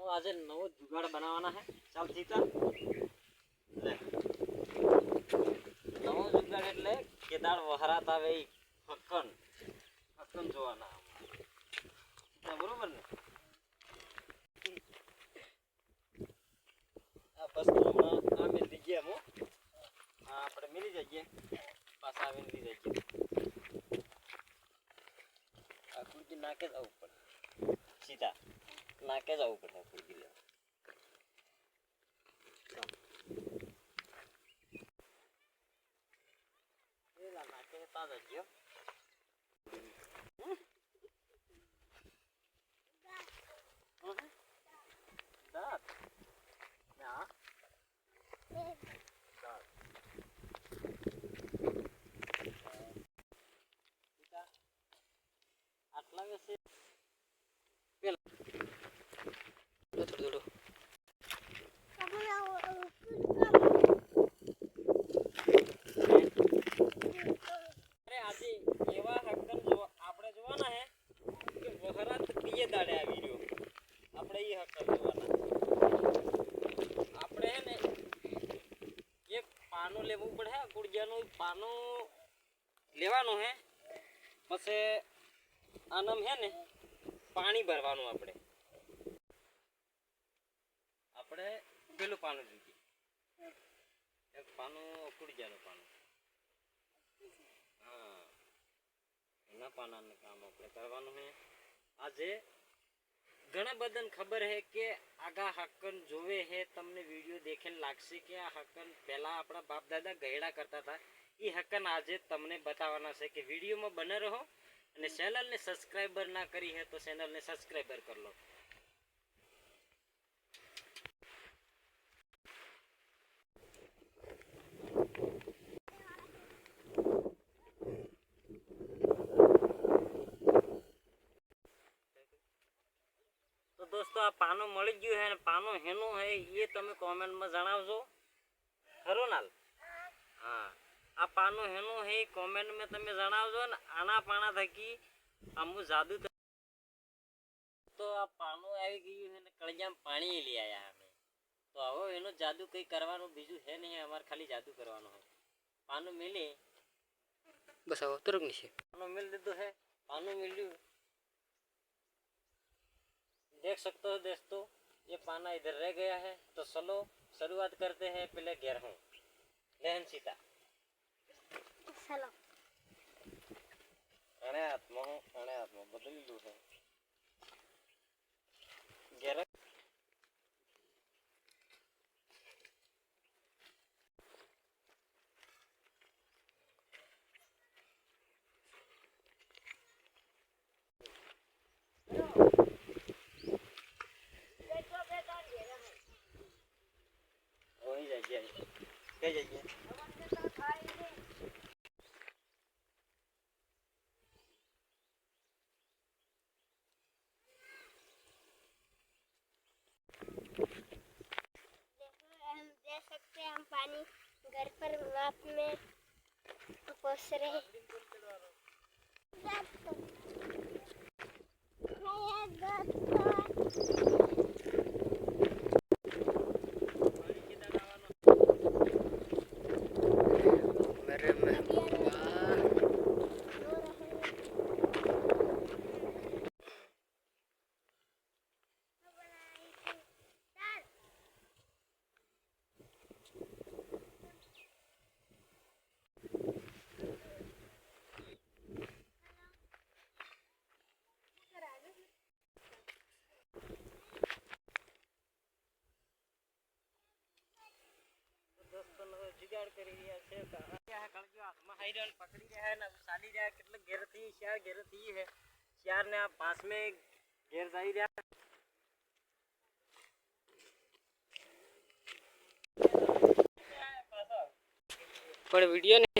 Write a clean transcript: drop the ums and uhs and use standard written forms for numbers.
आज नवो जुगाड़ बनावाना है। चल सीता ले नवो जुगाड़ એટલે કેદાર વહરાત આવે ઈ હક્કન જોવાના સીતા બરોબર ને આ બસ આ મેં દીજે મો આપણે મિલી જઈએ પાછા આવીને લઈ જઈએ આ કુર્કી નાકે જ આવું પડે સીતા નાકે જ આવું પડે કુર્કી લેવા એલા નાકે તાજા ગયો દાંત ના દાંત આટલા વેસે પેલા થોડું અરે આજે એવા હક્કન જો આપણે જોવાના હે કે વહરાત બીજે દાડે આવી રહ્યો આપણે ઈ હક્કન જોવાના આપણે હે ને એક પાનું લેવું પડે ગુડિયાનું પાનું લેવાનું હે પછી આનમ હે ને પાણી ભરવાનું આપણે પેલું પાનું જોઈએ એક પાનું ગુડિયાનું પાનું હા એના પાનાનું કામ આપણે કરવાનું હે આજે ઘણા બધાને ખબર હે કે આગા હક્કન જોવે હે તમને વિડીયો દેખેને લાગશે કે આ હક્કન પહેલા આપણા બાપ દાદા ગયડા કરતા હતા એ હક્કન આજે તમને બતાવવાના છે કે વિડીયોમાં બને રહો અને ચેનલને સબસ્ક્રાઇબર ના કરી હે તો ચેનલને સબસ્ક્રાઇબર કરી લો तो दोस्तों आ पानो मળી ગયું હે ને પાનો હેનો હે એ તમે કોમેન્ટ માં જણાવજો ખરો નાલ હા આ પાનો હેનો હે કોમેન્ટ માં તમે જણાવજો ને આના પાણા થકી અમુ જાદુ તો આ પાનો આવી ગયું હે ને કળજામ પાણી લઈ આયા અમે તો હવે એનો જાદુ કઈ કરવાનું બીજું હે નહીં અમાર ખાલી જાદુ કરવાનો હે પાનો મિલે બસ આવો તરક નીચે પાનો મિલ દીધો હે પાનો મિલ્યું देख सकते हो दोस्तों ये पाना इधर रह गया है तो चलो शुरुआत करते हैं पहले गेहूं लहन सीता चलो अने आत्मा बदल लू है गेहूं क्या जाइए हम दे सकते हैं हम पानी घर पर रात में पोस रहे जुगाड़ કરી રહ્યા છે આ કળજો હાથમાં હાઈરન પકડી રહ્યા હે ને ચાલી રહ્યા કેટલે ઘેર થી ચાર ઘેર થી હે ચાર ને આ પાસ મે ઘેર જઈ રહ્યા પણ વિડિયો ને